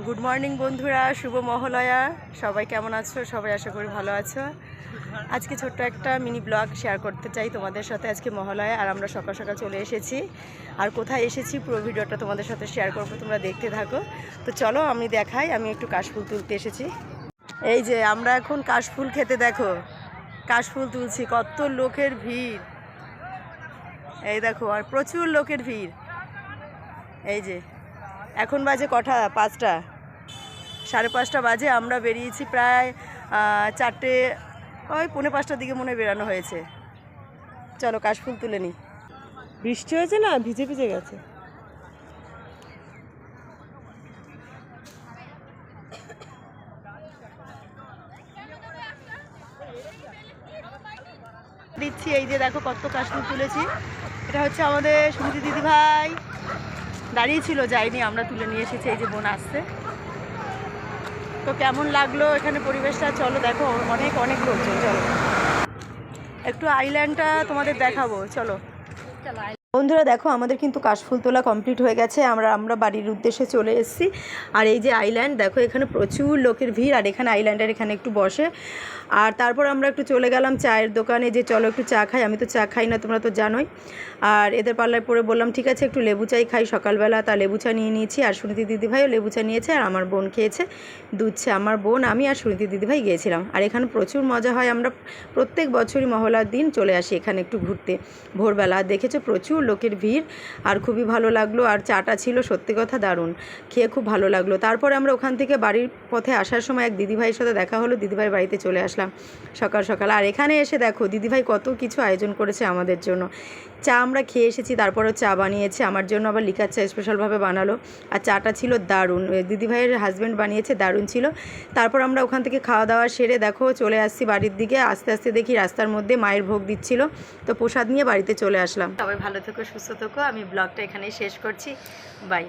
Good morning বন্ধুরা, শুভ মহালয়া। সবাই কেমন আছো? সবাই আশা করি ভালো আছো। আজকে ছোট্ট একটা মিনি ব্লগ শেয়ার করতে চাই তোমাদের সাথে। আজকে মহালয়া আর আমরা সকাল সকাল চলে এসেছি। আর কোথায় এসেছি পুরো ভিডিওটা তোমাদের সাথে শেয়ার করবো, তোমরা দেখতে থাকো। তো চলো আমি দেখাই, আমি একটু কাশফুল তুলতে এসেছি। এই যে আমরা এখন কাশফুল খেতে, দেখো কাশফুল তুলছি, কত লোকের ভিড়। এই দেখো, আর প্রচুর লোকের ভিড়। এই যে এখন বাজে কটা, 5টা, 5:30 বাজে। আমরা বেরিয়েছি প্রায় 4টে, ওই 4:45টার দিকে মনে হয় বেরানো হয়েছে। চলো কাশফুল তুলে নিই। বৃষ্টি হয়েছে না, ভিজে ভিজে গেছে। দিচ্ছি, এই যে দেখো কত কাশফুল তুলেছি। এটা হচ্ছে আমাদের সুমিতি দিদি ভাই দাঁড়িয়েছিল, যায়নি, আমরা তুলে নিয়ে এসেছি। এই যে বোন আসছে। তো কেমন লাগলো এখানে পরিবেশটা, চলো দেখো, অনেক অনেক লোকজন। চলো একটু আইল্যান্ডটা তোমাদের দেখাবো, চলো। বন্ধুরা দেখো, আমাদের কিন্তু কাশফুল তোলা কমপ্লিট হয়ে গেছে। আমরা বাড়ির উদ্দেশ্যে চলে এসেছি। আর এই যে আইল্যান্ড দেখো, এখানে প্রচুর লোকের ভিড়। আর এখানে আইল্যান্ডের এখানে একটু বসে। আর তারপর আমরা একটু চলে গেলাম চায়ের দোকানে, যে চলো একটু চা খাই। আমি তো চা খাই না, তোমরা তো জানোই। আর এদের পাল্লায় পরে বললাম ঠিক আছে একটু লেবু চাই খাই সকালবেলা। তা লেবু চা নিয়ে নিয়েছি। আর সুনীতি দিদিভাইও লেবু চা নিয়েছে, আর আমার বোন খেয়েছে দুধ চা। আমার বোন, আমি আর সুনীতি দিদিভাই গিয়েছিলাম। আর এখানে প্রচুর মজা হয়। আমরা প্রত্যেক বছরই মহলার দিন চলে আসি এখানে একটু ঘুরতে ভোরবেলা। দেখেছো প্রচুর লোকের ভিড়, আর খুবই ভালো লাগলো। আর চাটা ছিল সত্যি কথা দারুণ, খেয়ে খুব ভালো লাগলো। তারপরে আমরা ওখান থেকে বাড়ির পথে আসার সময় এক দিদিভাইয়ের সাথে দেখা হলো। দিদিভাইয়ের বাড়িতে চলে আসলাম সকাল সকাল। আর এখানে এসে দেখো দিদিভাই কত কিছু আয়োজন করেছে আমাদের জন্য। চা আমরা খেয়ে এসেছি, তারপরও চা বানিয়েছে আমার জন্য, আবার লিকার চা স্পেশালভাবে বানালো। আর চাটা ছিল দারুণ, দিদিভাইয়ের হাজব্যান্ড বানিয়েছে, দারুণ ছিল। তারপর আমরা ওখান থেকে খাওয়া দাওয়া সেরে দেখো চলে আসছি বাড়ির দিকে। আস্তে আস্তে দেখি রাস্তার মধ্যে মায়ের ভোগ দিচ্ছিল, তো প্রসাদ নিয়ে বাড়িতে চলে আসলাম। সবাই ভালো থেকো, সুস্থ থেকো। আমি ব্লগটা এখানেই শেষ করছি। বাই।